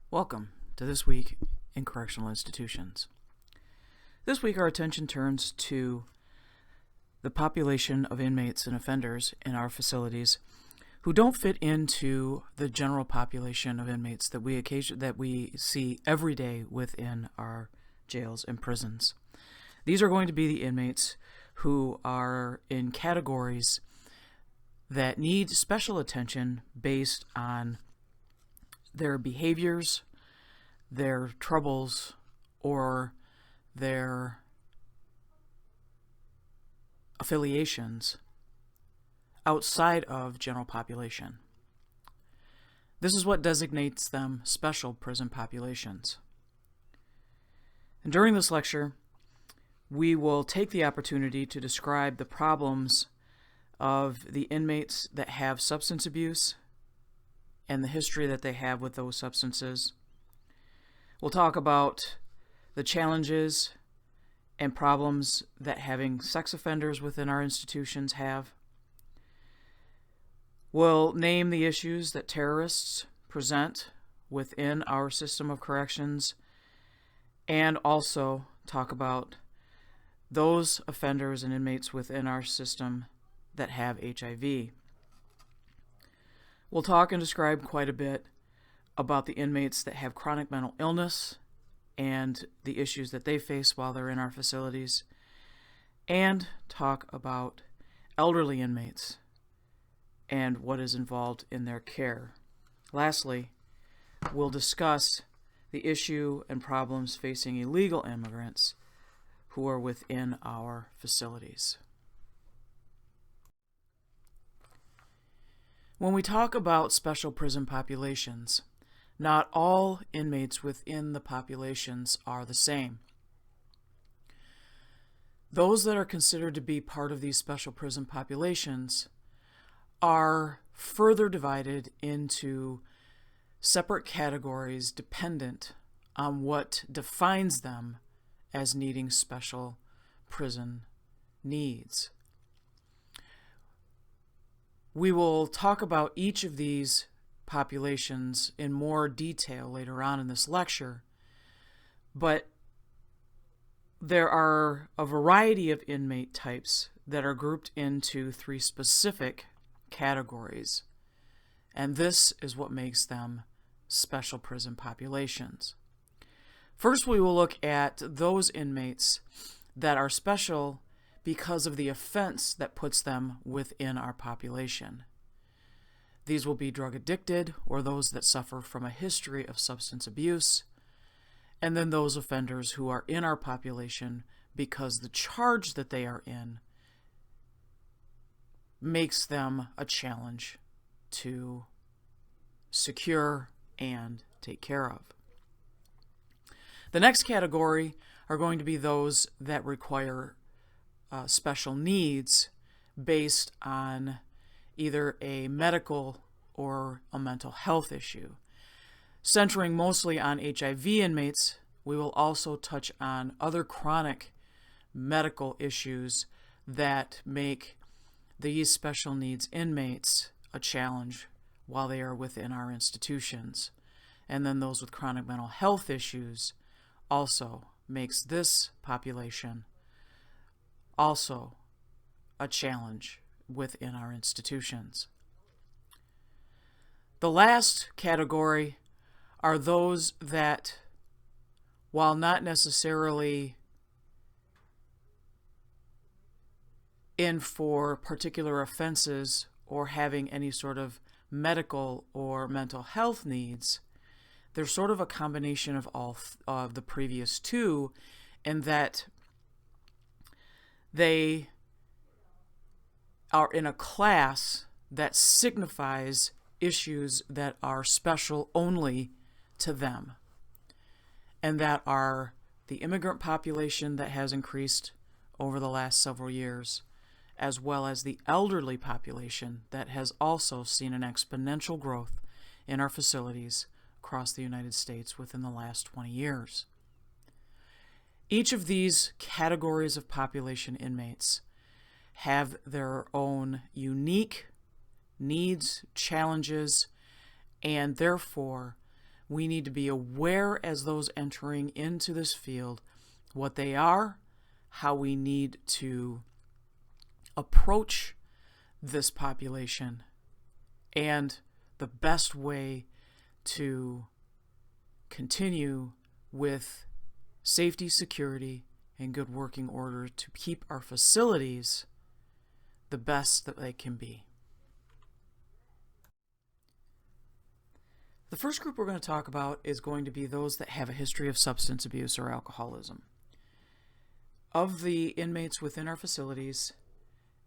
Welcome to This Week in Correctional Institutions. This week our attention turns to the population of inmates and offenders in our facilities who don't fit into the general population of inmates that we see every day within our jails and prisons. These are going to be the inmates who are in categories that need special attention based on their behaviors, their troubles, or their affiliations outside of general population. This is what designates them special prison populations. And during this lecture, we will take the opportunity to describe the problems of the inmates that have substance abuse and the history that they have with those substances. We'll talk about the challenges and problems that having sex offenders within our institutions have. We'll name the issues that terrorists present within our system of corrections, and also talk about those offenders and inmates within our system that have HIV. We'll talk and describe quite a bit about the inmates that have chronic mental illness and the issues that they face while they're in our facilities, and talk about elderly inmates and what is involved in their care. Lastly, we'll discuss the issue and problems facing illegal immigrants who are within our facilities. When we talk about special prison populations, not all inmates within the populations are the same. Those that are considered to be part of these special prison populations are further divided into separate categories dependent on what defines them as needing special prison needs. We will talk about each of these populations in more detail later on in this lecture, but there are a variety of inmate types that are grouped into three specific categories, and this is what makes them special prison populations. First, we will look at those inmates that are special because of the offense that puts them within our population. These will be drug addicted or those that suffer from a history of substance abuse, and then those offenders who are in our population because the charge that they are in makes them a challenge to secure and take care of. The next category are going to be those that require special needs based on either a medical or a mental health issue. Centering mostly on HIV inmates, we will also touch on other chronic medical issues that make these special needs inmates a challenge while they are within our institutions. And then those with chronic mental health issues also makes this population also a challenge within our institutions. The last category are those that, while not necessarily in for particular offenses or having any sort of medical or mental health needs, they're sort of a combination of all of the previous two, in that they are in a class that signifies issues that are special only to them, and that are the immigrant population that has increased over the last several years, as well as the elderly population that has also seen an exponential growth in our facilities across the United States within the last 20 years. Each of these categories of population inmates have their own unique needs, challenges, and therefore We need to be aware as those entering into this field what they are, how we need to approach this population, and the best way to continue with safety, security, and good working order to keep our facilities the best that they can be. The first group we're going to talk about is going to be those that have a history of substance abuse or alcoholism. Of the inmates within our facilities,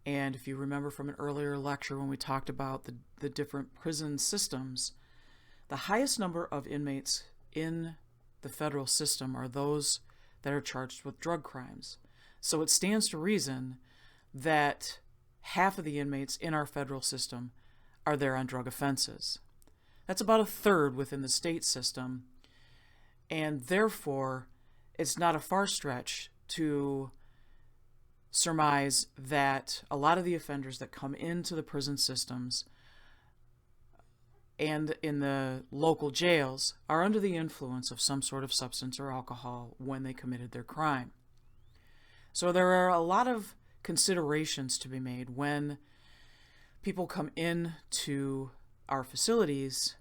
and if you remember from an earlier lecture when we talked about the different prison systems, the highest number of inmates in the federal system are those that are charged with drug crimes. So it stands to reason that half of the inmates in our federal system are there on drug offenses. That's about a third within the state system, and therefore it's not a far stretch to surmise that a lot of the offenders that come into the prison systems and in the local jails are under the influence of some sort of substance or alcohol when they committed their crime. So there are a lot of considerations to be made when people come in to our facilities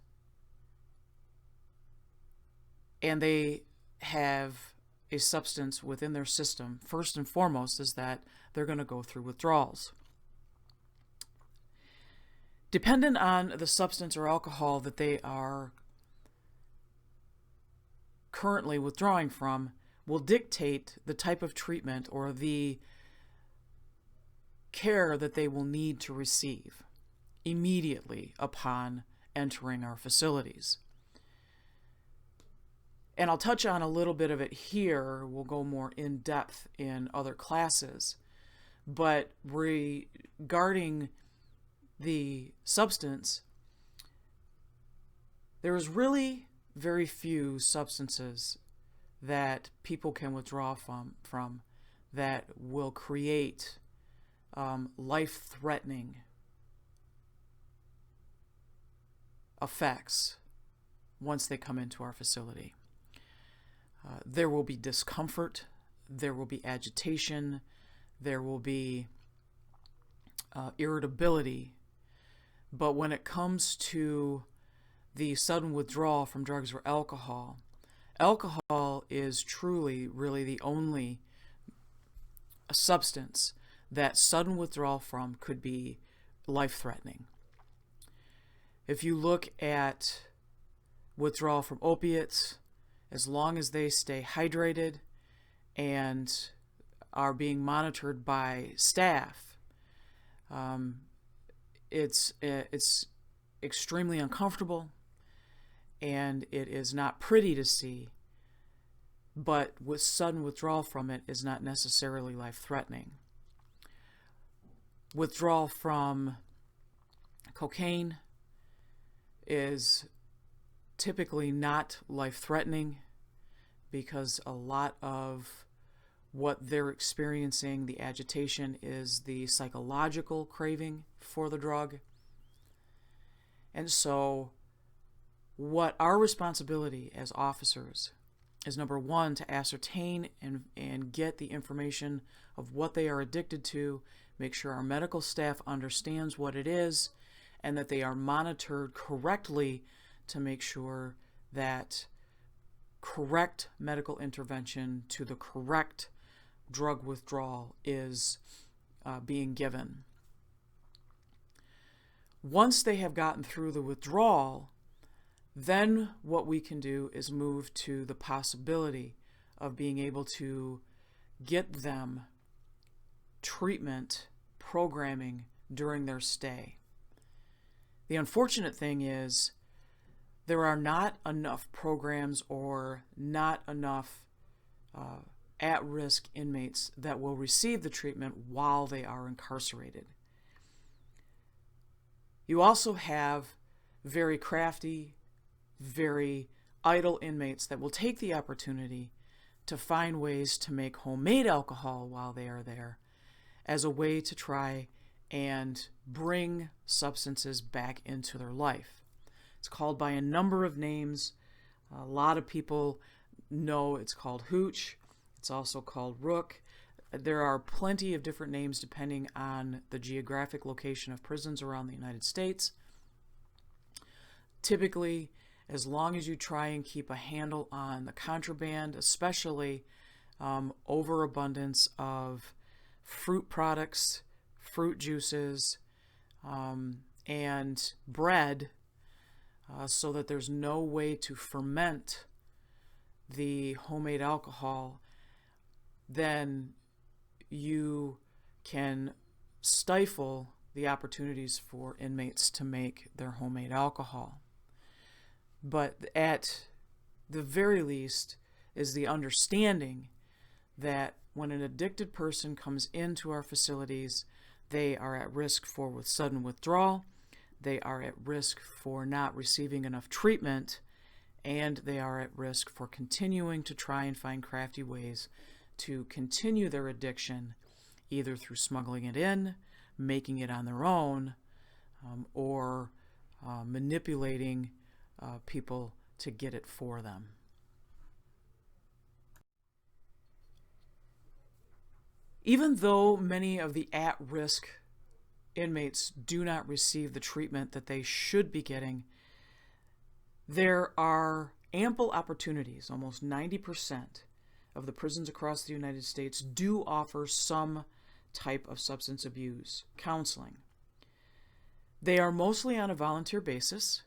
and they have a substance within their system. First and foremost is that they're going to go through withdrawals. Dependent on the substance or alcohol that they are currently withdrawing from will dictate the type of treatment or the care that they will need to receive immediately upon entering our facilities. And I'll touch on a little bit of it here. We'll go more in depth in other classes. But regarding the substance, there is really very few substances that people can withdraw from that will create life-threatening effects once they come into our facility. There will be discomfort, there will be agitation, there will be irritability, but when it comes to the sudden withdrawal from drugs or alcohol, alcohol is truly, really the only substance that sudden withdrawal from could be life-threatening. If you look at withdrawal from opiates, as long as they stay hydrated and are being monitored by staff, it's extremely uncomfortable and it is not pretty to see, but with sudden withdrawal from it is not necessarily life-threatening. Withdrawal from cocaine is typically not life-threatening because a lot of what they're experiencing, the agitation, is the psychological craving for the drug. And so what our responsibility as officers is, number one, to ascertain and get the information of what they are addicted to, make sure our medical staff understands what it is, and that they are monitored correctly to make sure that correct medical intervention to the correct drug withdrawal is being given. Once they have gotten through the withdrawal, then what we can do is move to the possibility of being able to get them treatment programming during their stay. The unfortunate thing is there are not enough programs or not enough at-risk inmates that will receive the treatment while they are incarcerated. You also have very crafty, very idle inmates that will take the opportunity to find ways to make homemade alcohol while they are there as a way to try and bring substances back into their life. It's called by a number of names. A lot of people know it's called hooch. It's also called rook. There are plenty of different names depending on the geographic location of prisons around the United States. Typically, as long as you try and keep a handle on the contraband, especially overabundance of fruit products, fruit juices, and bread, so that there's no way to ferment the homemade alcohol, then you can stifle the opportunities for inmates to make their homemade alcohol. But at the very least is the understanding that when an addicted person comes into our facilities, they are at risk for sudden withdrawal, they are at risk for not receiving enough treatment, and they are at risk for continuing to try and find crafty ways to continue their addiction, either through smuggling it in, making it on their own, or manipulating people to get it for them. Even though many of the at-risk inmates do not receive the treatment that they should be getting, there are ample opportunities. Almost 90% of the prisons across the United States do offer some type of substance abuse counseling. They are mostly on a volunteer basis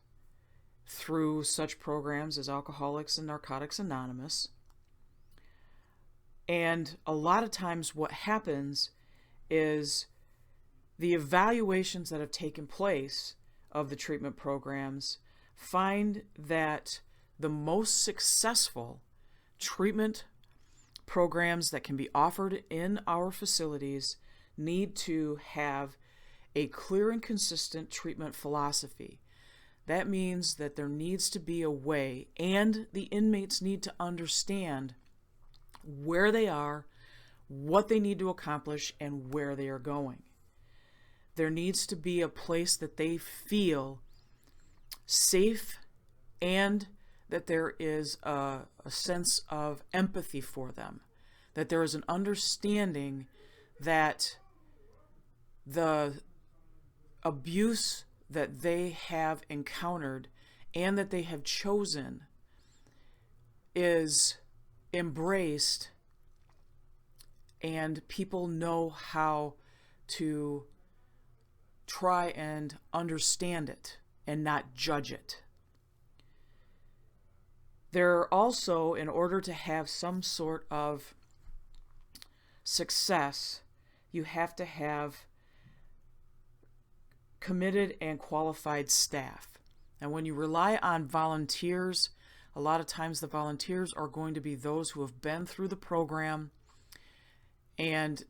through such programs as Alcoholics and Narcotics Anonymous. And a lot of times what happens is the evaluations that have taken place of the treatment programs find that the most successful treatment programs that can be offered in our facilities need to have a clear and consistent treatment philosophy. That means that there needs to be a way, and the inmates need to understand where they are, what they need to accomplish, and where they are going. There needs to be a place that they feel safe, and that there is a sense of empathy for them, that there is an understanding that the abuse that they have encountered and that they have chosen is embraced, and people know how to try and understand it and not judge it. There also, in order to have some sort of success, you have to have committed and qualified staff. And when you rely on volunteers, a lot of times the volunteers are going to be those who have been through the program, and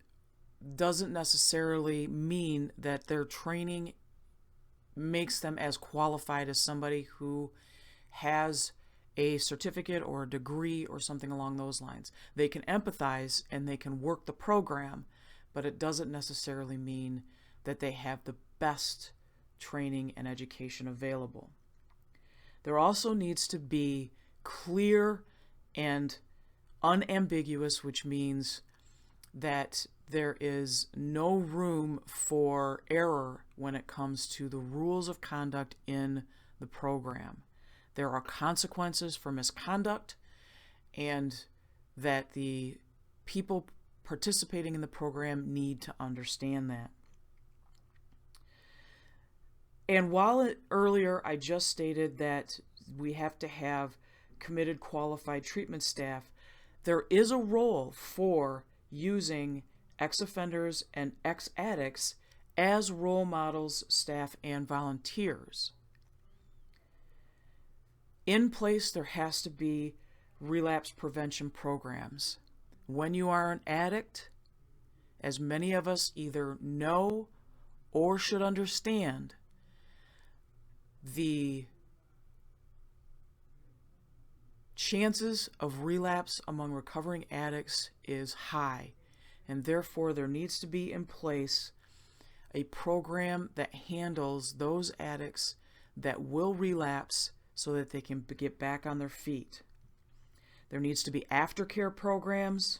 doesn't necessarily mean that their training makes them as qualified as somebody who has a certificate or a degree or something along those lines. They can empathize and they can work the program, but it doesn't necessarily mean that they have the best training and education available. There also needs to be clear and unambiguous, which means that there is no room for error when it comes to the rules of conduct in the program. There are consequences for misconduct, and that the people participating in the program need to understand that. And while earlier I just stated that we have to have committed, qualified treatment staff, there is a role for using ex-offenders and ex-addicts as role models, staff, and volunteers. In place, there has to be relapse prevention programs. When you are an addict, as many of us either know or should understand, the chances of relapse among recovering addicts is high, and therefore there needs to be in place a program that handles those addicts that will relapse so that they can get back on their feet. There needs to be aftercare programs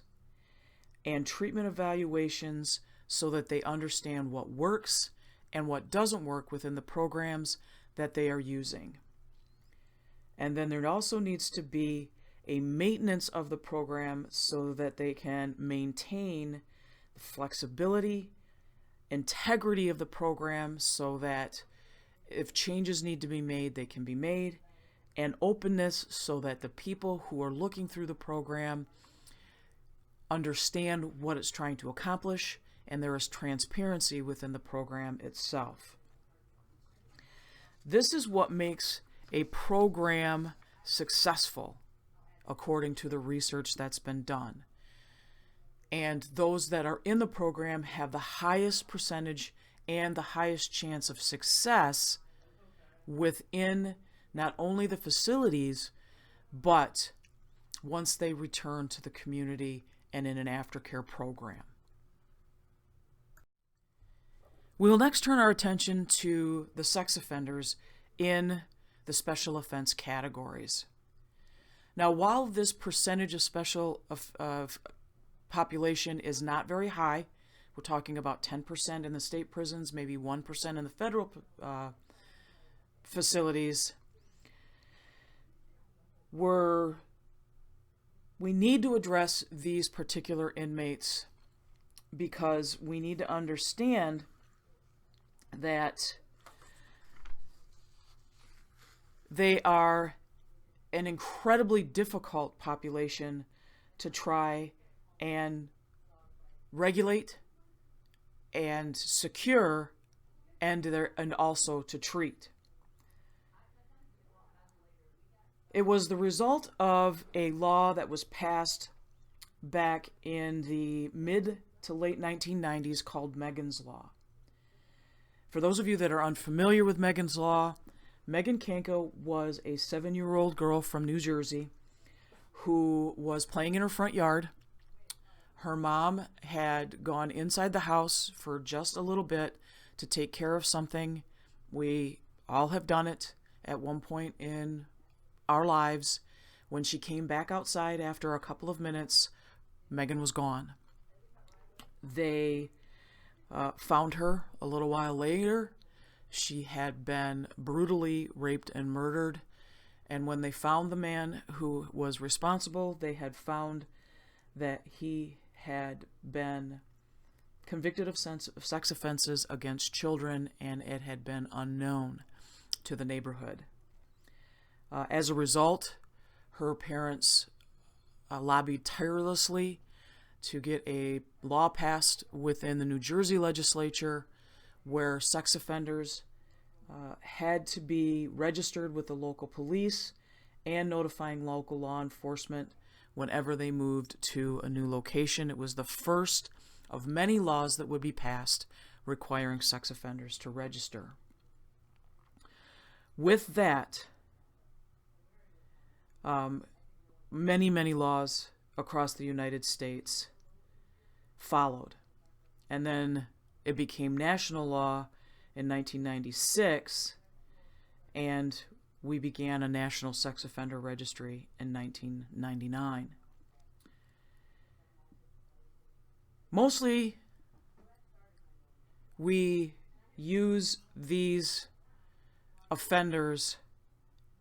and treatment evaluations so that they understand what works and what doesn't work within the programs that they are using. And then there also needs to be a maintenance of the program so that they can maintain the flexibility, integrity of the program so that if changes need to be made, they can be made, and openness so that the people who are looking through the program understand what it's trying to accomplish, and there is transparency within the program itself. This is what makes a program successful, according to the research that's been done. And those that are in the program have the highest percentage and the highest chance of success within not only the facilities, but once they return to the community and in an aftercare program. We will next turn our attention to the sex offenders in the special offense categories. Now, while this percentage of special population is not very high, we're talking about 10% in the state prisons, maybe 1% in the federal facilities, we need to address these particular inmates because we need to understand that they are an incredibly difficult population to try and regulate and secure and also to treat. It was the result of a law that was passed back in the mid to late 1990s called Megan's Law. For those of you that are unfamiliar with Megan's Law, Megan Kanko was a 7-year-old girl from New Jersey who was playing in her front yard. Her mom had gone inside the house for just a little bit to take care of something. We all have done it at one point in our lives. When she came back outside after a couple of minutes, Megan was gone. They found her a little while later. She had been brutally raped and murdered. And when they found the man who was responsible, they had found that he had been convicted of sex offenses against children, and it had been unknown to the neighborhood. As a result, her parents lobbied tirelessly to get a law passed within the New Jersey legislature where sex offenders had to be registered with the local police and notifying local law enforcement whenever they moved to a new location. It was the first of many laws that would be passed requiring sex offenders to register. With that, many laws across the United States followed. And then it became national law in 1996, and we began a national sex offender registry in 1999. Mostly, we use these offenders,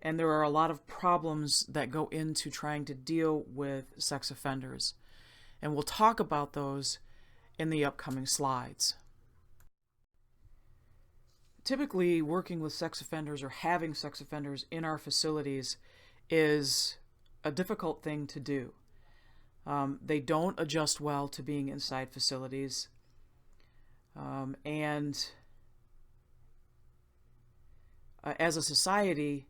and there are a lot of problems that go into trying to deal with sex offenders. And we'll talk about those in the upcoming slides. Typically, working with sex offenders or having sex offenders in our facilities is a difficult thing to do. They don't adjust well to being inside facilities. And as a society,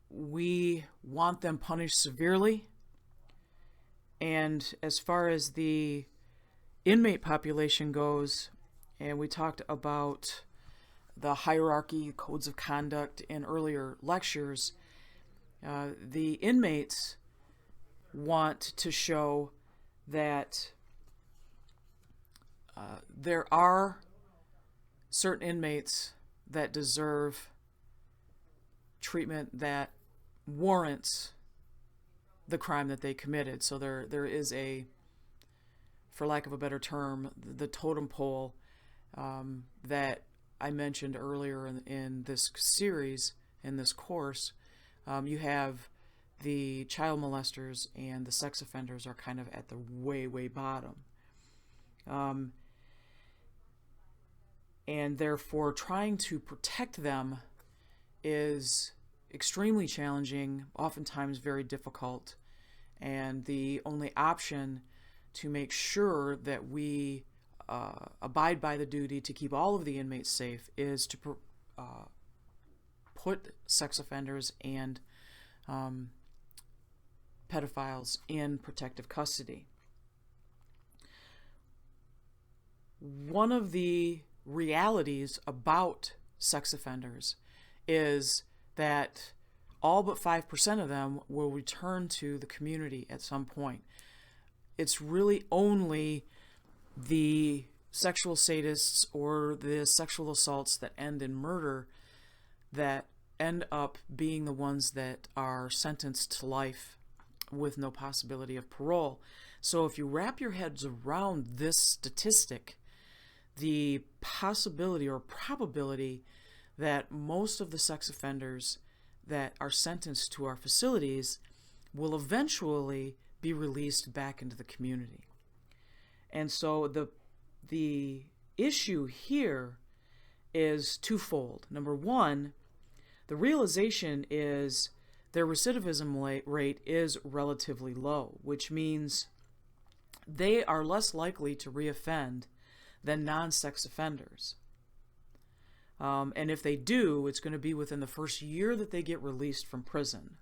we want them punished severely. And as far as the inmate population goes, and we talked about the hierarchy, codes of conduct in earlier lectures, the inmates want to show that there are certain inmates that deserve treatment that warrants the crime that they committed. So there is a, for lack of a better term, the totem pole that I mentioned earlier in this series, in this course. You have the child molesters and the sex offenders are kind of at the way, way bottom. And therefore, trying to protect them is extremely challenging, oftentimes very difficult. And the only option to make sure that we abide by the duty to keep all of the inmates safe is to put sex offenders and pedophiles in protective custody. One of the realities about sex offenders is that all but 5% of them will return to the community at some point. It's really only the sexual sadists or the sexual assaults that end in murder that end up being the ones that are sentenced to life with no possibility of parole. So if you wrap your heads around this statistic, the possibility or probability that most of the sex offenders that are sentenced to our facilities will eventually be released back into the community. And so the issue here is twofold. Number one, the realization is their recidivism rate is relatively low, which means they are less likely to reoffend than non-sex offenders. And if they do, it's going to be within the first year that they get released from prison.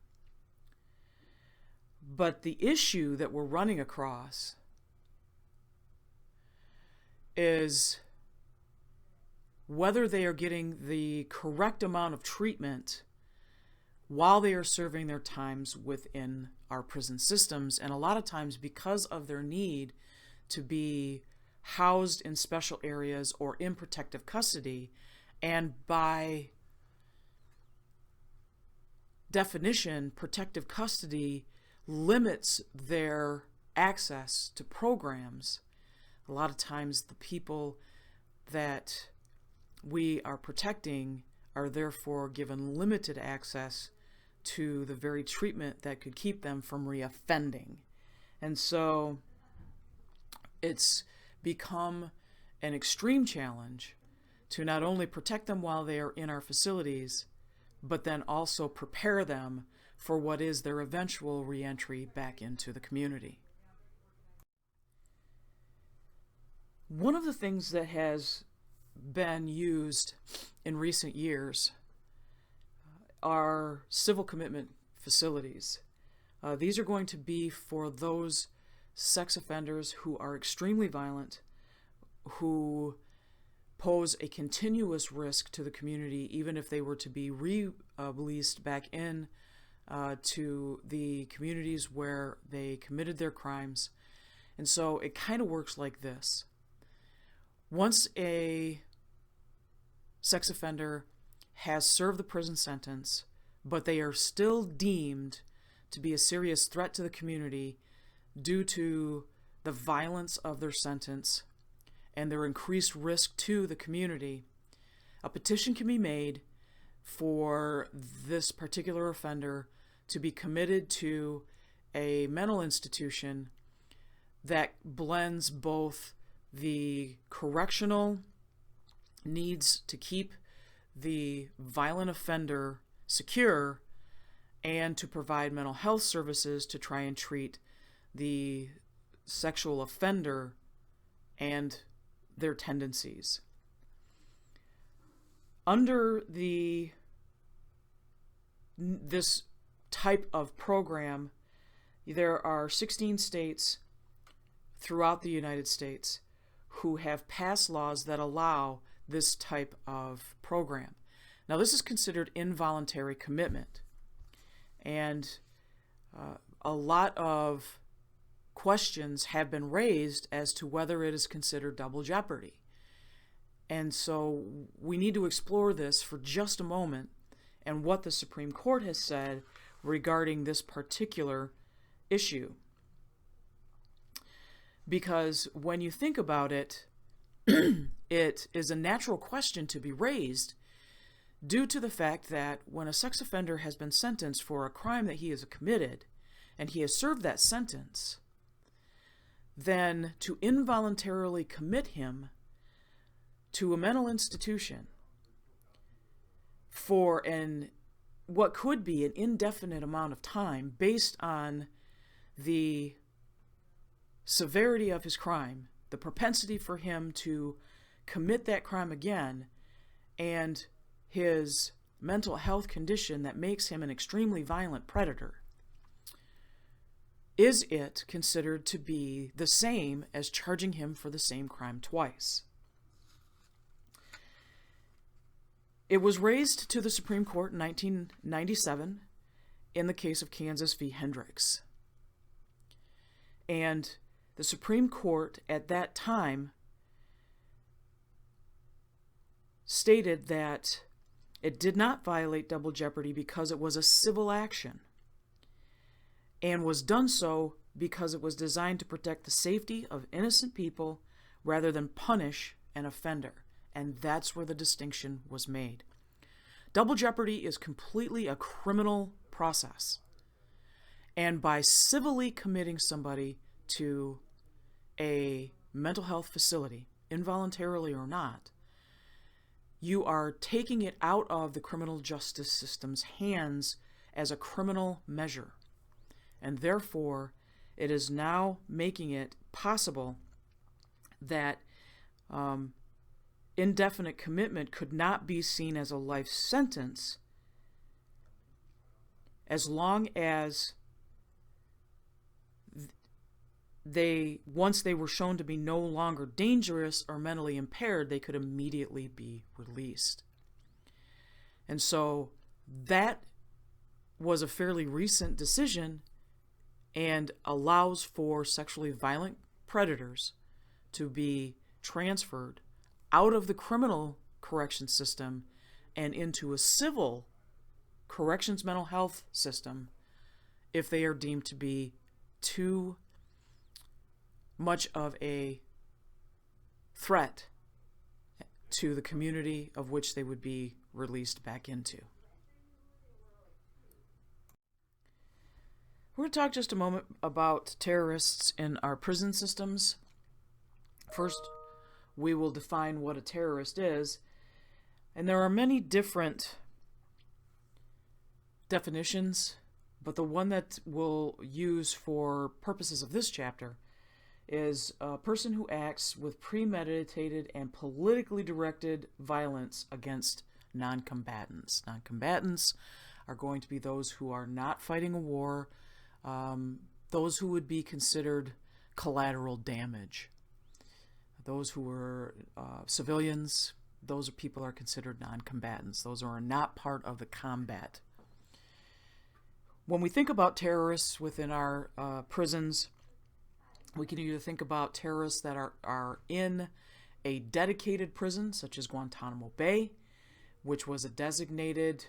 But the issue that we're running across is whether they are getting the correct amount of treatment while they are serving their times within our prison systems. And a lot of times, because of their need to be housed in special areas or in protective custody, and by definition, protective custody limits their access to programs. A lot of times the people that we are protecting are therefore given limited access to the very treatment that could keep them from reoffending. And so it's become an extreme challenge to not only protect them while they are in our facilities, but then also prepare them for what is their eventual reentry back into the community. One of the things that has been used in recent years are civil commitment facilities. These are going to be for those sex offenders who are extremely violent, who pose a continuous risk to the community, even if they were to be released back in to the communities where they committed their crimes. And so it kind of works like this. Once a sex offender has served the prison sentence, but they are still deemed to be a serious threat to the community due to the violence of their sentence and their increased risk to the community, a petition can be made for this particular offender to be committed to a mental institution that blends both the correctional needs to keep the violent offender secure and to provide mental health services to try and treat the sexual offender and their tendencies. Under this type of program, there are 16 states throughout the United States who have passed laws that allow this type of program. Now, this is considered involuntary commitment, and a lot of questions have been raised as to whether it is considered double jeopardy. And so we need to explore this for just a moment and what the Supreme Court has said regarding this particular issue. Because when you think about it, it is a natural question to be raised due to the fact that when a sex offender has been sentenced for a crime that he has committed and he has served that sentence, then to involuntarily commit him to a mental institution for what could be an indefinite amount of time based on the severity of his crime, the propensity for him to commit that crime again, and his mental health condition that makes him an extremely violent predator, is it considered to be the same as charging him for the same crime twice? It was raised to the Supreme Court in 1997 in the case of Kansas v. Hendricks. And the Supreme Court at that time stated that it did not violate double jeopardy because it was a civil action, and was done so because it was designed to protect the safety of innocent people rather than punish an offender. And that's where the distinction was made. Double jeopardy is completely a criminal process. And by civilly committing somebody to a mental health facility, involuntarily or not, you are taking it out of the criminal justice system's hands as a criminal measure. And therefore, it is now making it possible that indefinite commitment could not be seen as a life sentence as long as once they were shown to be no longer dangerous or mentally impaired, they could immediately be released. And so that was a fairly recent decision and allows for sexually violent predators to be transferred out of the criminal correction system and into a civil corrections mental health system if they are deemed to be too much of a threat to the community of which they would be released back into. We're going to talk just a moment about terrorists in our prison systems. First, we will define what a terrorist is, and there are many different definitions, but the one that we'll use for purposes of this chapter is a person who acts with premeditated and politically directed violence against non-combatants. Non-combatants are going to be those who are not fighting a war, those who would be considered collateral damage. Those who are civilians, those people are considered non-combatants. Those are not part of the combat. When we think about terrorists within our prisons, we can either think about terrorists that are in a dedicated prison, such as Guantanamo Bay, which was a designated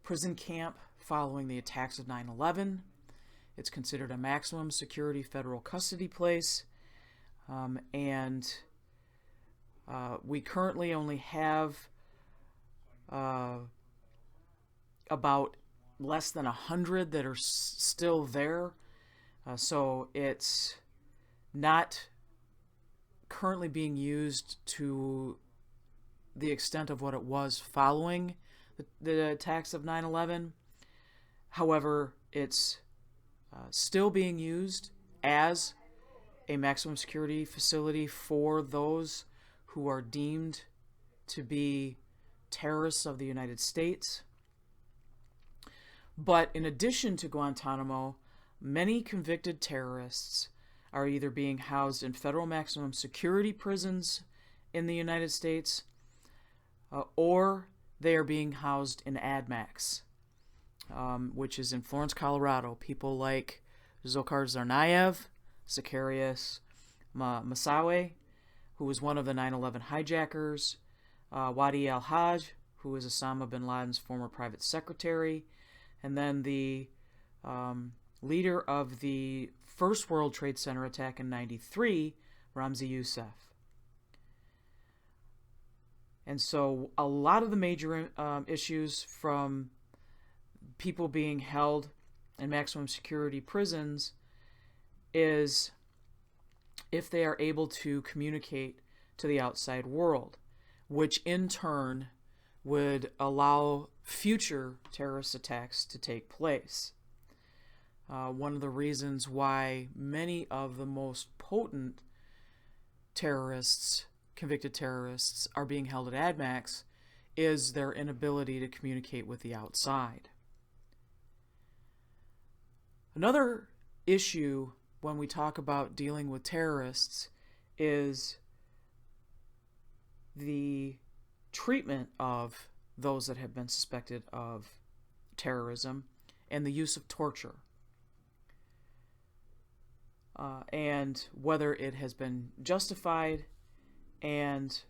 prison camp following the attacks of 9/11. It's considered a maximum security federal custody place, and we currently only have about less than 100 that are still there, so it's not currently being used to the extent of what it was following the attacks of 9/11. However, it's still being used as a maximum security facility for those who are deemed to be terrorists of the United States. But in addition to Guantanamo, many convicted terrorists are either being housed in federal maximum security prisons in the United States, or they are being housed in ADMAX, which is in Florence, Colorado. People like Dzhokhar Tsarnaev, Zacarias Moussaoui, who was one of the 9/11 hijackers, Wadi al-Haj, who is Osama bin Laden's former private secretary, and then the leader of the first World Trade Center attack in '93, Ramzi Youssef. And so a lot of the major issues, from people being held in maximum security prisons, is if they are able to communicate to the outside world, which in turn would allow future terrorist attacks to take place. One of the reasons why many of the most potent terrorists, convicted terrorists, are being held at ADMAX is their inability to communicate with the outside. Another issue when we talk about dealing with terrorists is the treatment of those that have been suspected of terrorism and the use of torture, and whether it has been justified, and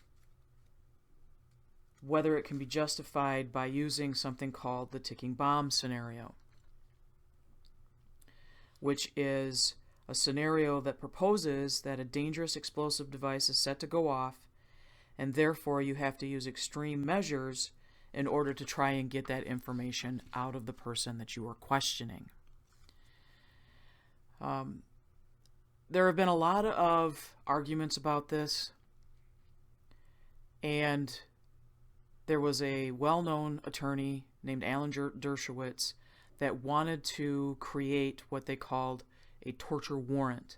whether it can be justified by using something called the ticking bomb scenario, which is a scenario that proposes that a dangerous explosive device is set to go off, and therefore you have to use extreme measures in order to try and get that information out of the person that you are questioning. There have been a lot of arguments about this, and there was a well-known attorney named Alan Dershowitz that wanted to create what they called a torture warrant,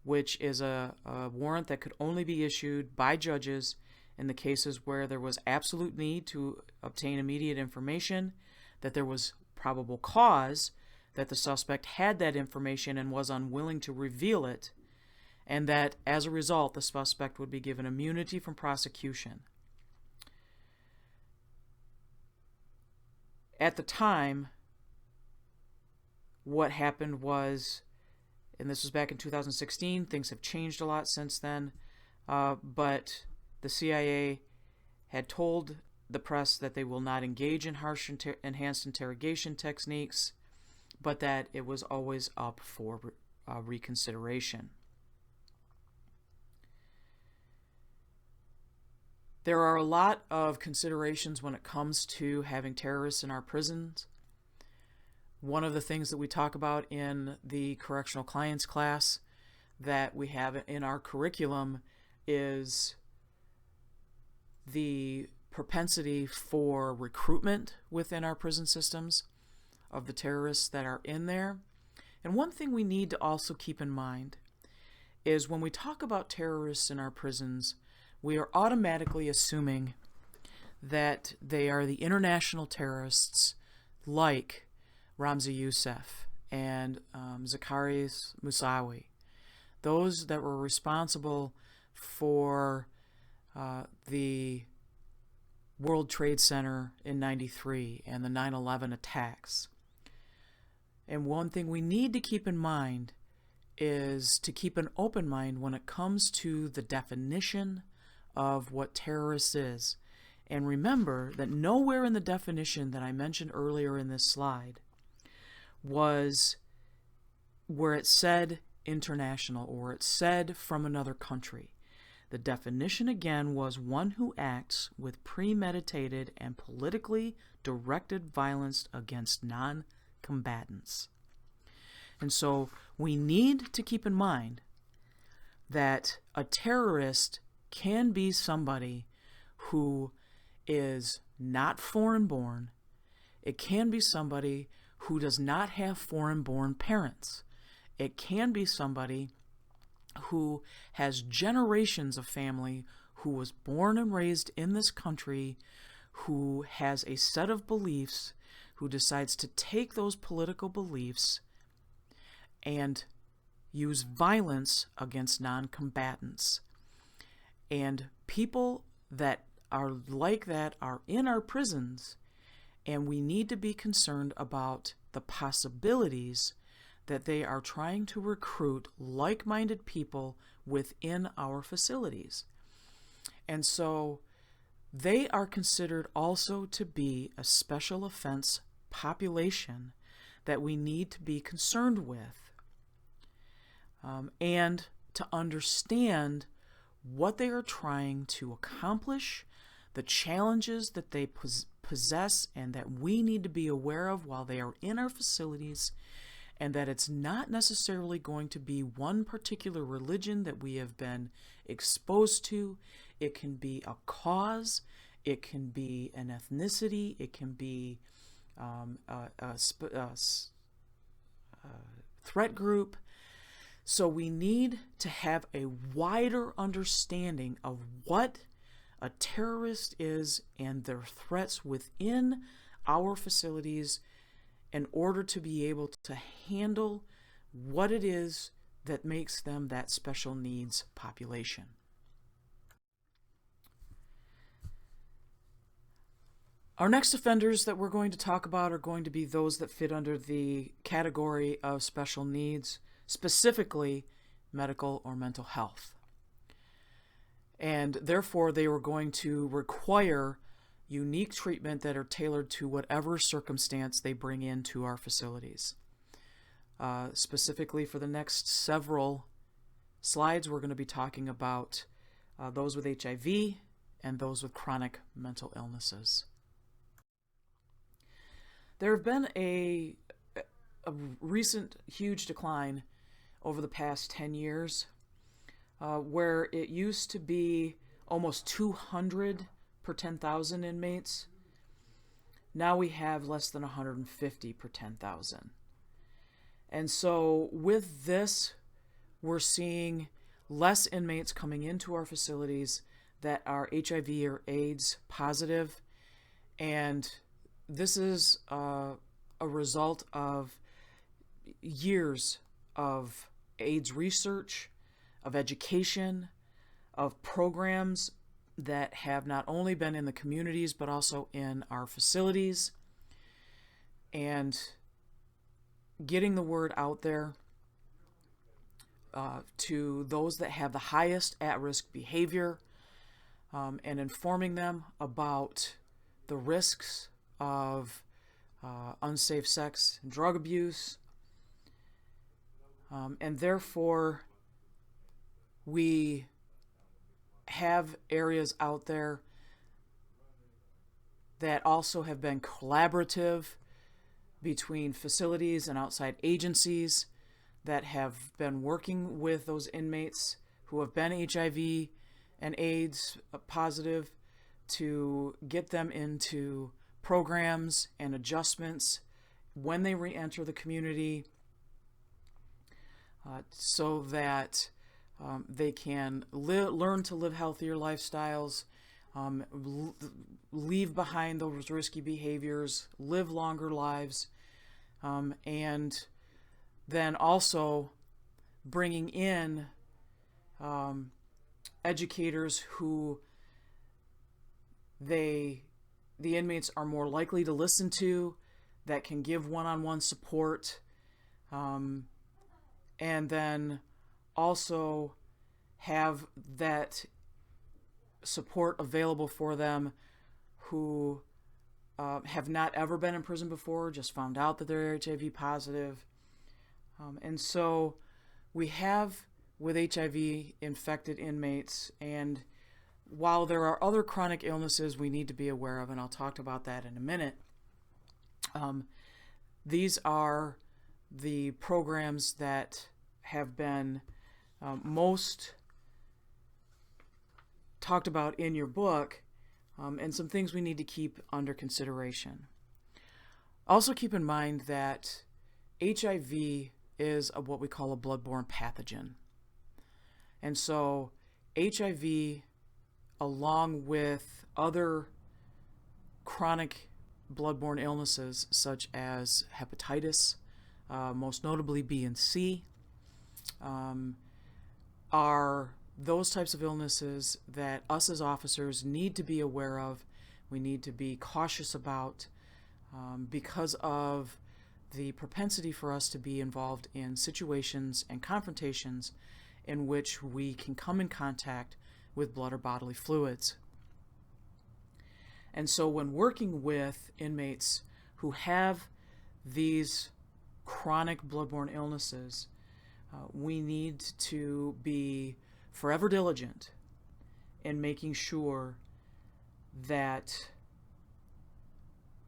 which is a warrant that could only be issued by judges in the cases where there was absolute need to obtain immediate information, that there was probable cause that the suspect had that information and was unwilling to reveal it, and that as a result the suspect would be given immunity from prosecution. At the time, what happened was, and this was back in 2016, things have changed a lot since then, but the CIA had told the press that they will not engage in harsh enhanced interrogation techniques, but that it was always up for reconsideration. There are a lot of considerations when it comes to having terrorists in our prisons. One of the things that we talk about in the correctional clients class that we have in our curriculum is the propensity for recruitment within our prison systems of the terrorists that are in there. And one thing we need to also keep in mind is when we talk about terrorists in our prisons, we are automatically assuming that they are the international terrorists like Ramzi Youssef and Zacarias Moussaoui, those that were responsible for the World Trade Center in '93 and the 9/11 attacks. And one thing we need to keep in mind is to keep an open mind when it comes to the definition of what terrorist is. And remember that nowhere in the definition that I mentioned earlier in this slide was where it said international or it said from another country. The definition again was one who acts with premeditated and politically directed violence against non-combatants. And so we need to keep in mind that a terrorist can be somebody who is not foreign-born. It can be somebody who does not have foreign-born parents. It can be somebody who has generations of family, who was born and raised in this country, who has a set of beliefs, who decides to take those political beliefs and use violence against non-combatants. And people that are like that are in our prisons, and we need to be concerned about the possibilities that they are trying to recruit like-minded people within our facilities. And so they are considered also to be a special offense population that we need to be concerned with, and to understand what they are trying to accomplish, the challenges that they possess and that we need to be aware of while they are in our facilities, and that it's not necessarily going to be one particular religion that we have been exposed to. It can be a cause, it can be an ethnicity, it can be a threat group. So we need to have a wider understanding of what a terrorist is and their threats within our facilities in order to be able to handle what it is that makes them that special needs population. Our next offenders that we're going to talk about are going to be those that fit under the category of special needs, specifically medical or mental health. And therefore, they were going to require unique treatment that are tailored to whatever circumstance they bring into our facilities. Specifically for the next several slides, we're going to be talking about those with HIV and those with chronic mental illnesses. There have been a recent huge decline over the past 10 years where it used to be almost 200 per 10,000 inmates. Now we have less than 150 per 10,000. And so with this, we're seeing less inmates coming into our facilities that are HIV or AIDS positive, and this is a result of years of AIDS research, of education, of programs that have not only been in the communities but also in our facilities, and getting the word out there to those that have the highest at-risk behavior, and informing them about the risks of unsafe sex and drug abuse. And therefore, we have areas out there that also have been collaborative between facilities and outside agencies that have been working with those inmates who have been HIV and AIDS positive to get them into programs and adjustments when they re-enter the community, so that they can learn to live healthier lifestyles, leave behind those risky behaviors, live longer lives, and then also bringing in educators who the inmates are more likely to listen to, that can give one-on-one support, and then also have that support available for them who have not ever been in prison before, just found out that they're HIV positive. And so we have with HIV infected inmates, and while there are other chronic illnesses we need to be aware of, and I'll talk about that in a minute, these are the programs that have been most talked about in your book, and some things we need to keep under consideration. Also keep in mind that HIV is what we call a bloodborne pathogen. And so HIV, along with other chronic bloodborne illnesses such as hepatitis, most notably B and C, are those types of illnesses that us as officers need to be aware of, we need to be cautious about, because of the propensity for us to be involved in situations and confrontations in which we can come in contact with blood or bodily fluids. And so when working with inmates who have these chronic bloodborne illnesses, we need to be forever diligent in making sure that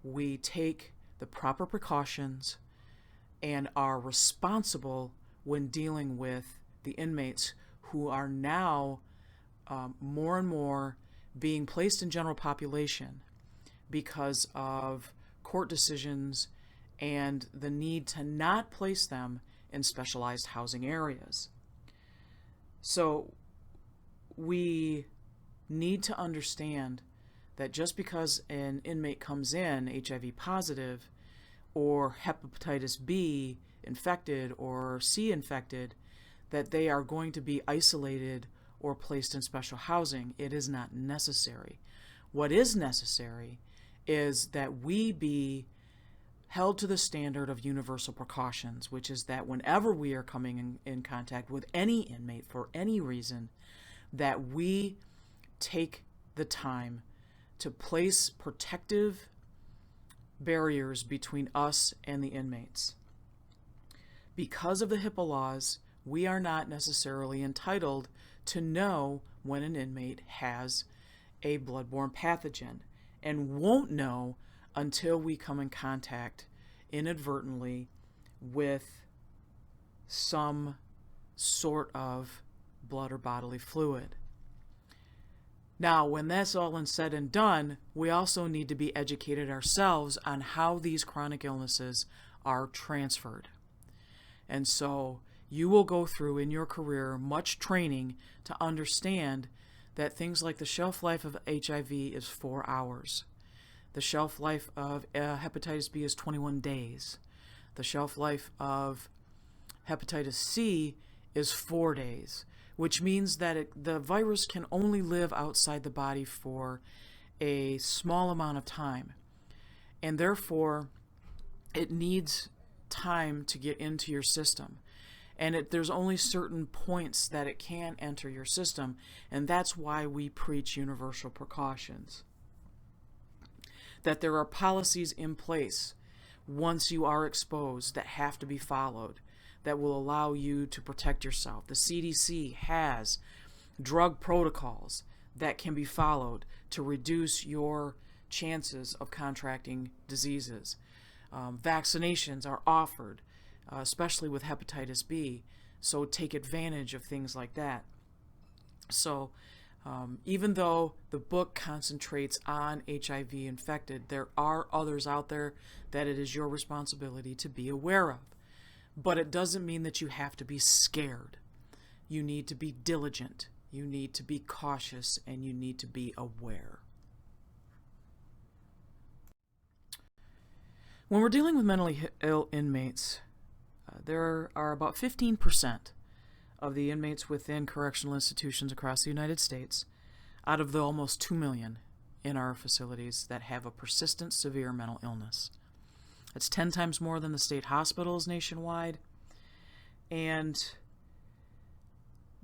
we take the proper precautions and are responsible when dealing with the inmates who are now more and more being placed in general population because of court decisions and the need to not place them in specialized housing areas. So we need to understand that just because an inmate comes in HIV positive or hepatitis B infected or C infected, that they are going to be isolated or placed in special housing. It is not necessary. What is necessary is that we be held to the standard of universal precautions, which is that whenever we are coming in contact with any inmate for any reason, that we take the time to place protective barriers between us and the inmates. Because of the HIPAA laws, we are not necessarily entitled to know when an inmate has a bloodborne pathogen, and won't know until we come in contact inadvertently with some sort of blood or bodily fluid. Now, when that's all said and done, we also need to be educated ourselves on how these chronic illnesses are transferred. And so you will go through in your career much training to understand that things like the shelf life of HIV is 4 hours. The shelf life of hepatitis B is 21 days. The shelf life of hepatitis C is 4 days, which means that the virus can only live outside the body for a small amount of time. And therefore, it needs time to get into your system. And there's only certain points that it can enter your system, and that's why we preach universal precautions. That there are policies in place once you are exposed that have to be followed, that will allow you to protect yourself. The CDC has drug protocols that can be followed to reduce your chances of contracting diseases. Vaccinations are offered, especially with hepatitis B, so take advantage of things like that. So even though the book concentrates on HIV infected, there are others out there that it is your responsibility to be aware of. But it doesn't mean that you have to be scared. You need to be diligent, you need to be cautious, and you need to be aware. When we're dealing with mentally ill inmates, there are about 15% of the inmates within correctional institutions across the United States, out of the almost 2 million in our facilities, that have a persistent severe mental illness. It's 10 times more than the state hospitals nationwide, and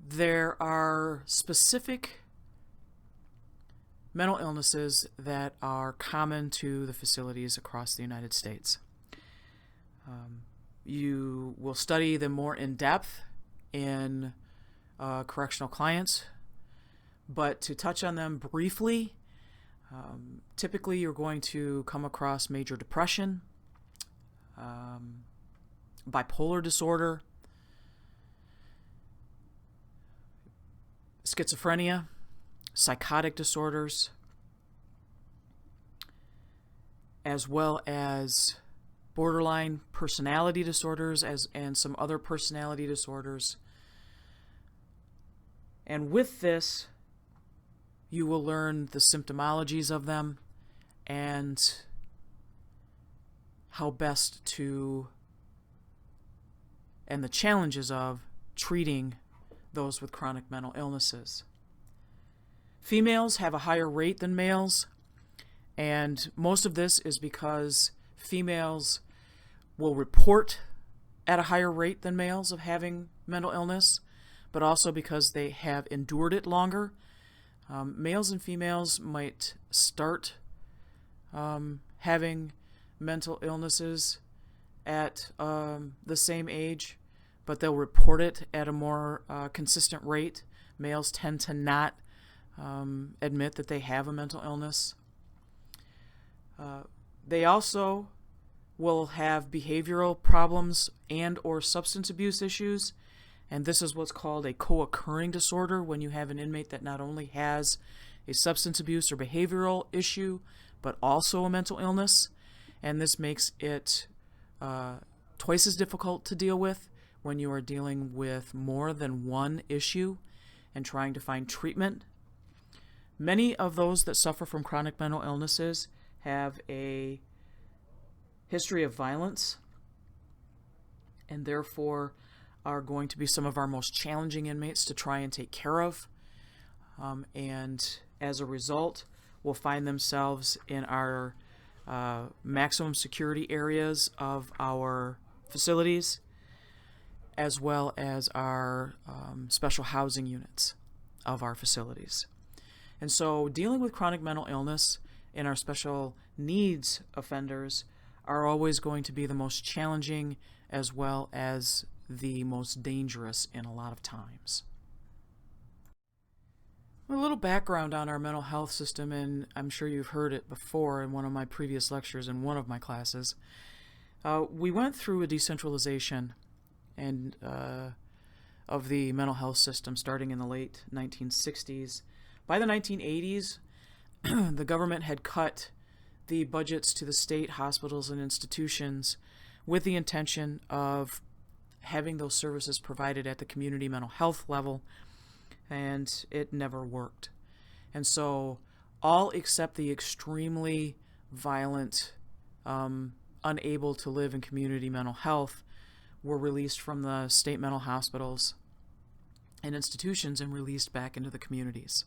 there are specific mental illnesses that are common to the facilities across the United States. You will study them more in depth in correctional clients, but to touch on them briefly, typically you're going to come across major depression, bipolar disorder, schizophrenia, psychotic disorders, as well as borderline personality disorders and some other personality disorders. And with this, you will learn the symptomologies of them and how best to, and the challenges of treating those with chronic mental illnesses. Females have a higher rate than males, and most of this is because females will report at a higher rate than males of having mental illness, but also because they have endured it longer. Males and females might start having mental illnesses at the same age, but they'll report it at a more consistent rate. Males tend to not admit that they have a mental illness. They also will have behavioral problems and or substance abuse issues, and this is what's called a co-occurring disorder, when you have an inmate that not only has a substance abuse or behavioral issue, but also a mental illness, and this makes it twice as difficult to deal with when you are dealing with more than one issue and trying to find treatment. Many of those that suffer from chronic mental illnesses have a history of violence, and therefore are going to be some of our most challenging inmates to try and take care of. And as a result, will find themselves in our maximum security areas of our facilities, as well as our special housing units of our facilities. And so dealing with chronic mental illness in our special needs offenders are always going to be the most challenging as well as the most dangerous in a lot of times. A little background on our mental health system, and I'm sure you've heard it before in one of my previous lectures in one of my classes. We went through a decentralization and of the mental health system starting in the late 1960s. By the 1980s, the government had cut the budgets to the state hospitals and institutions with the intention of having those services provided at the community mental health level, and it never worked. And so all except the extremely violent, unable to live in community mental health were released from the state mental hospitals and institutions and released back into the communities.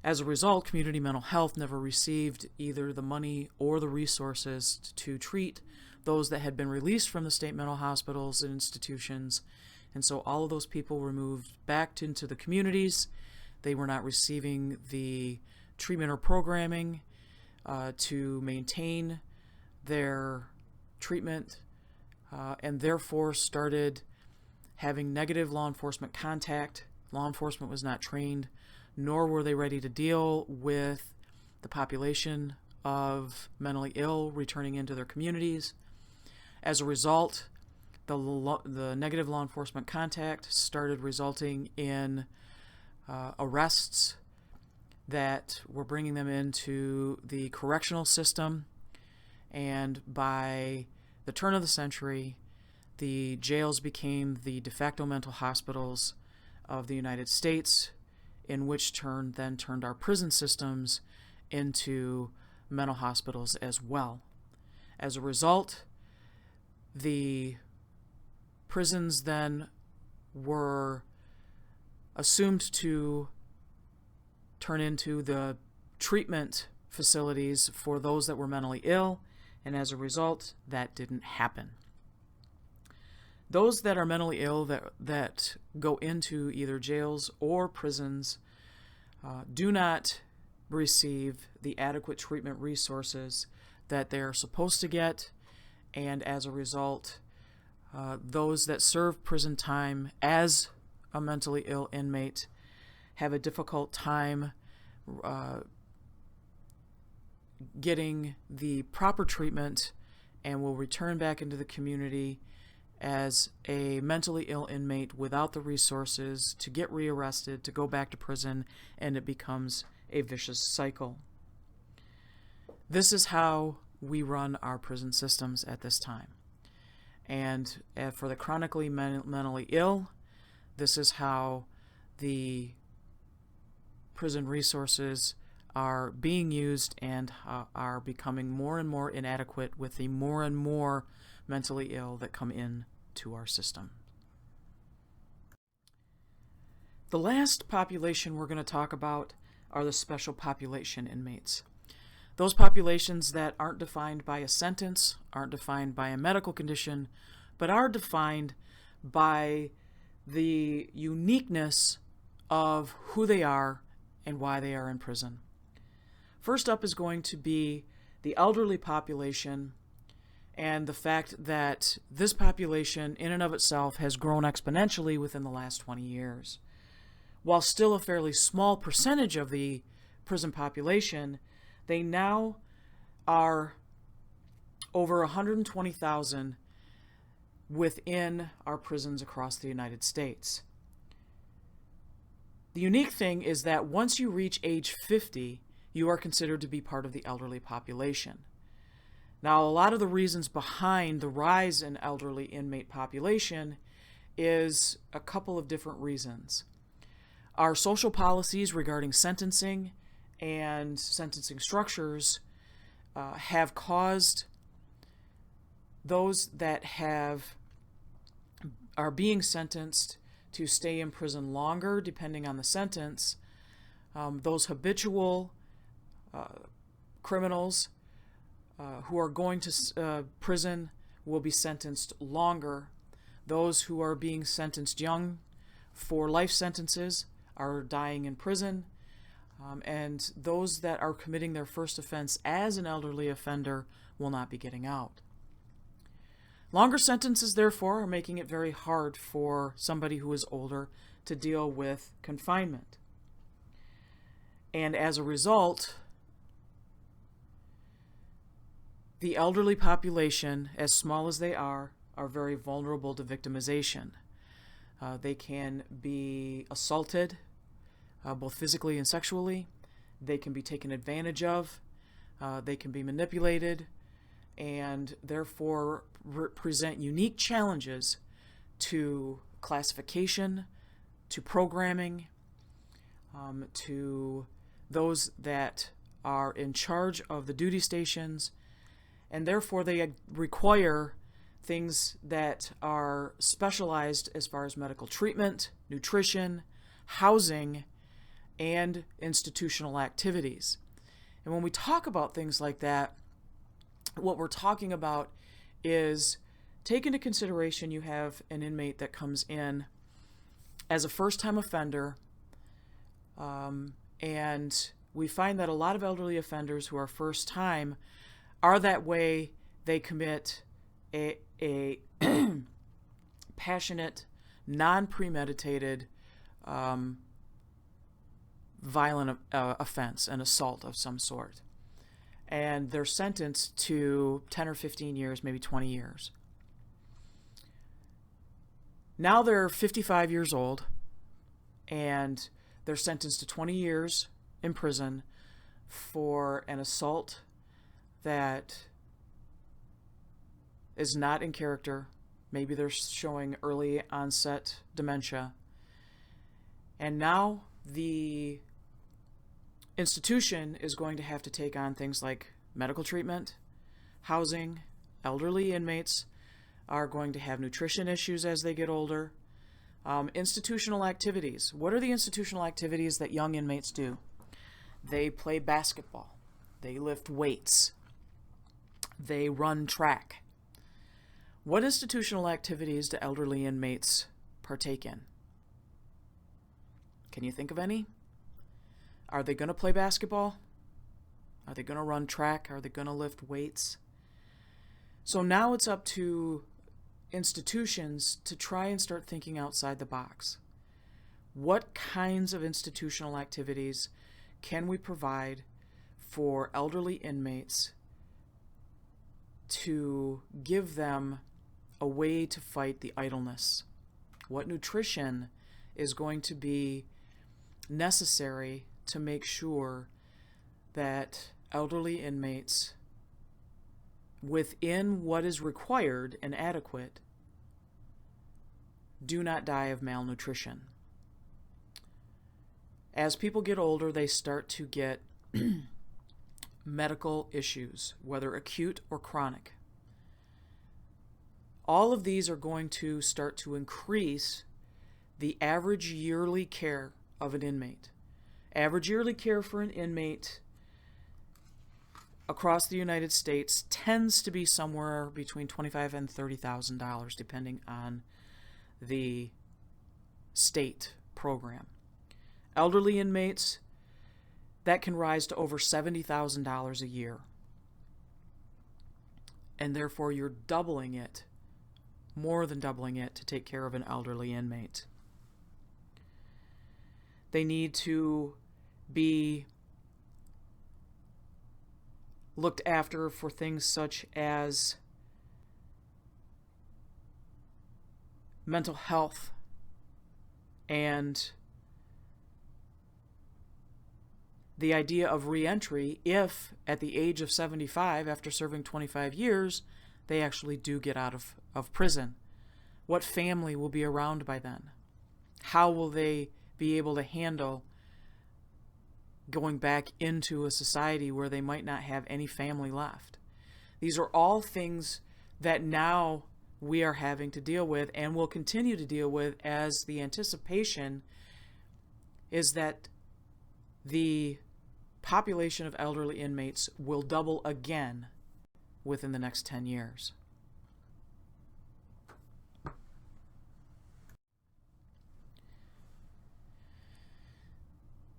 As a result, community mental health never received either the money or the resources to treat those that had been released from the state mental hospitals and institutions. And so all of those people were moved back into the communities. They were not receiving the treatment or programming to maintain their treatment, and therefore started having negative law enforcement contact. Law enforcement was not trained, nor were they ready to deal with the population of mentally ill returning into their communities. As a result, the negative law enforcement contact started resulting in arrests that were bringing them into the correctional system, and by the turn of the century, the jails became the de facto mental hospitals of the United States, in which turn then turned our prison systems into mental hospitals as well. As a result, the prisons then were assumed to turn into the treatment facilities for those that were mentally ill, and as a result, that didn't happen. Those that are mentally ill that go into either jails or prisons do not receive the adequate treatment resources that they're supposed to get, and as a result, those that serve prison time as a mentally ill inmate have a difficult time getting the proper treatment and will return back into the community as a mentally ill inmate without the resources to get rearrested, to go back to prison, and it becomes a vicious cycle. This is how we run our prison systems at this time. And for the chronically mentally ill, this is how the prison resources are being used and are becoming more and more inadequate with the more and more mentally ill that come in to our system. The last population we're going to talk about are the special population inmates. Those populations that aren't defined by a sentence, aren't defined by a medical condition, but are defined by the uniqueness of who they are and why they are in prison. First up is going to be the elderly population and the fact that this population in and of itself has grown exponentially within the last 20 years. While still a fairly small percentage of the prison population, they now are over 120,000 within our prisons across the United States. The unique thing is that once you reach age 50, you are considered to be part of the elderly population. Now, a lot of the reasons behind the rise in elderly inmate population is a couple of different reasons. Our social policies regarding sentencing and sentencing structures have caused those that are being sentenced to stay in prison longer, depending on the sentence. Those habitual criminals who are going to prison will be sentenced longer. Those who are being sentenced young for life sentences are dying in prison. And those that are committing their first offense as an elderly offender will not be getting out. Longer sentences, therefore, are making it very hard for somebody who is older to deal with confinement. And as a result, the elderly population, as small as they are very vulnerable to victimization. They can be assaulted, both physically and sexually. They can be taken advantage of. They can be manipulated, and therefore present unique challenges to classification, to programming, to those that are in charge of the duty stations, and therefore they require things that are specialized as far as medical treatment, nutrition, housing, and institutional activities. And when we talk about things like that, what we're talking about is take into consideration you have an inmate that comes in as a first-time offender, and we find that a lot of elderly offenders who are first-time are that way. They commit a passionate, non-premeditated, violent offense, an assault of some sort. And they're sentenced to 10 or 15 years, maybe 20 years. Now they're 55 years old, and they're sentenced to 20 years in prison for an assault that is not in character. Maybe they're showing early onset dementia. And now the institution is going to have to take on things like medical treatment, housing. Elderly inmates are going to have nutrition issues as they get older. Institutional activities. What are the institutional activities that young inmates do? They play basketball. They lift weights. They run track. What institutional activities do elderly inmates partake in? Can you think of any? Are they going to play basketball? Are they going to run track? Are they going to lift weights? So now it's up to institutions to try and start thinking outside the box. What kinds of institutional activities can we provide for elderly inmates to give them a way to fight the idleness? What nutrition is going to be necessary to make sure that elderly inmates, within what is required and adequate, do not die of malnutrition? As people get older, they start to get medical issues, whether acute or chronic. All of these are going to start to increase the average yearly care of an inmate. Average yearly care for an inmate across the United States tends to be somewhere between $25,000 and $30,000, depending on the state program. Elderly inmates, that can rise to over $70,000 a year. and therefore you're doubling it, more than doubling it, to take care of an elderly inmate. They need to be looked after for things such as mental health and the idea of reentry if at the age of 75, after serving 25 years, they actually do get out of prison. What family will be around by then? How will they be able to handle going back into a society where they might not have any family left? These are all things that now we are having to deal with and will continue to deal with, as the anticipation is that the population of elderly inmates will double again within the next 10 years.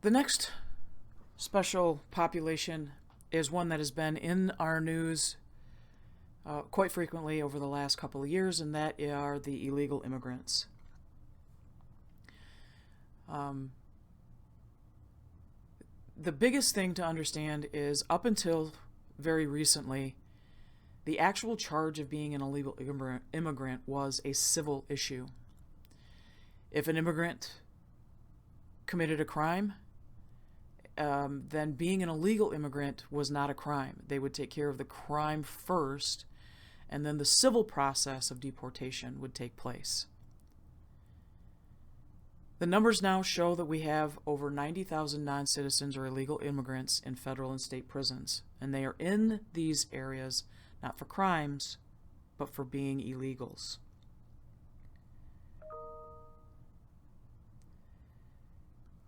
The next special population is one that has been in our news quite frequently over the last couple of years, and that are the illegal immigrants. The biggest thing to understand is, up until very recently, the actual charge of being an illegal immigrant was a civil issue. If an immigrant committed a crime, then being an illegal immigrant was not a crime. They would take care of the crime first, and then the civil process of deportation would take place. The numbers now show that we have over 90,000 non-citizens or illegal immigrants in federal and state prisons, and they are in these areas not for crimes, but for being illegals.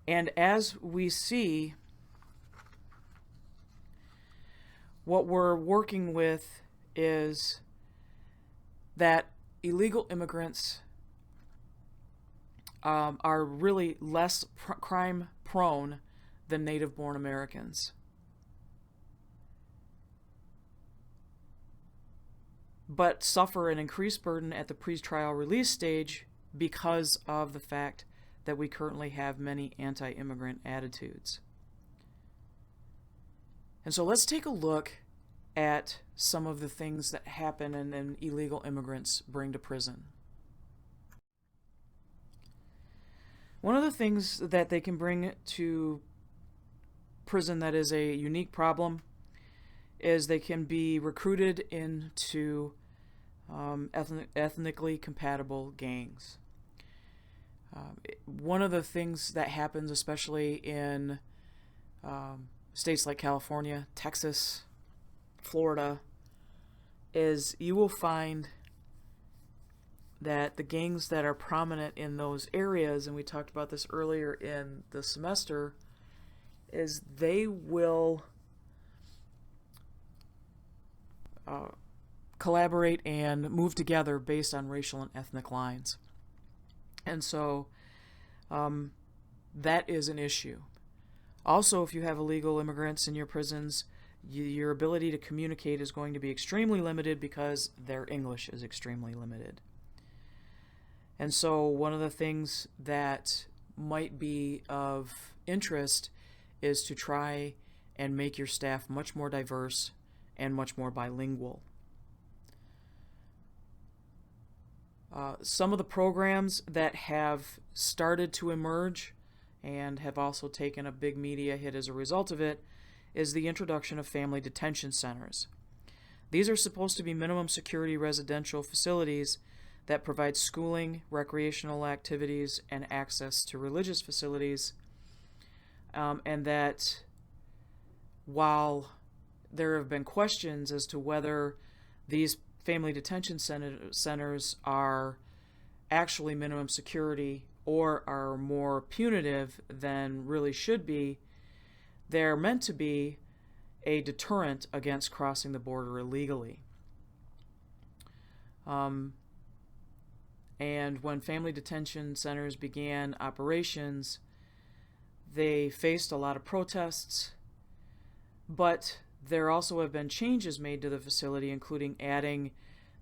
And as we see, what we're working with is that illegal immigrants are really less crime prone than native-born Americans. But suffer an increased burden at the pretrial release stage because of the fact that we currently have many anti-immigrant attitudes. And so let's take a look at some of the things that happen and then illegal immigrants bring to prison. One of the things that they can bring to prison that is a unique problem is they can be recruited into ethnically compatible gangs. One of the things that happens, especially in states like California, Texas, Florida, is you will find that the gangs that are prominent in those areas, and we talked about this earlier in the semester, is they will collaborate and move together based on racial and ethnic lines. And so that is an issue. Also, if you have illegal immigrants in your prisons, your ability to communicate is going to be extremely limited because their English is extremely limited. And so one of the things that might be of interest is to try and make your staff much more diverse and much more bilingual. Some of the programs that have started to emerge and have also taken a big media hit as a result of it is the introduction of family detention centers. These are supposed to be minimum security residential facilities that provide schooling, recreational activities, and access to religious facilities, and that while there have been questions as to whether these family detention centers are actually minimum security or are more punitive than really should be, they're meant to be a deterrent against crossing the border illegally. And when family detention centers began operations, they faced a lot of protests, but There also have been changes made to the facility, including adding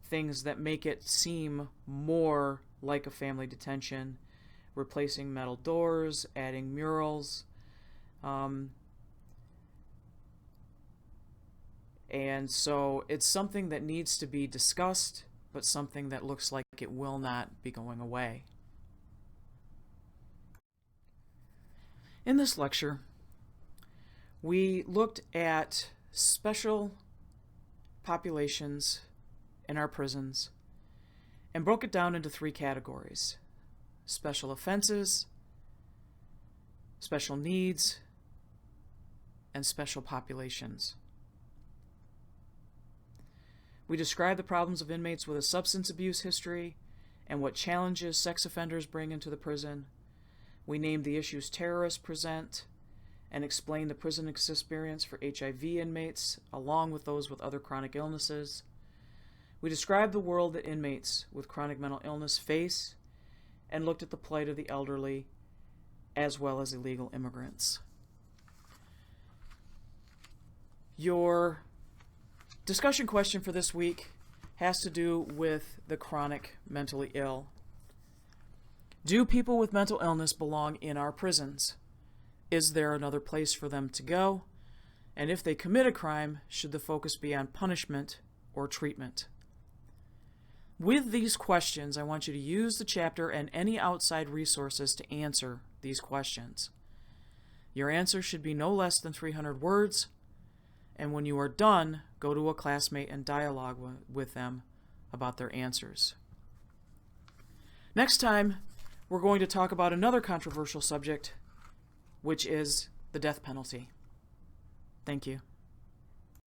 things that make it seem more like a family detention, replacing metal doors, adding murals, and so it's something that needs to be discussed, but something that looks like it will not be going away. In this lecture, we looked at special populations in our prisons and broke it down into 3 categories: special offenses, special needs, and special populations. We described the problems of inmates with a substance abuse history and what challenges sex offenders bring into the prison. We named the issues terrorists present and explained the prison experience for HIV inmates, along with those with other chronic illnesses. We described the world that inmates with chronic mental illness face and looked at the plight of the elderly as well as illegal immigrants. Your discussion question for this week has to do with the chronic mentally ill. Do people with mental illness belong in our prisons? Is there another place for them to go? And if they commit a crime, should the focus be on punishment or treatment? With these questions, I want you to use the chapter and any outside resources to answer these questions. Your answer should be no less than 300 words, and when you are done, go to a classmate and dialogue with them about their answers. Next time, we're going to talk about another controversial subject, which is the death penalty. Thank you.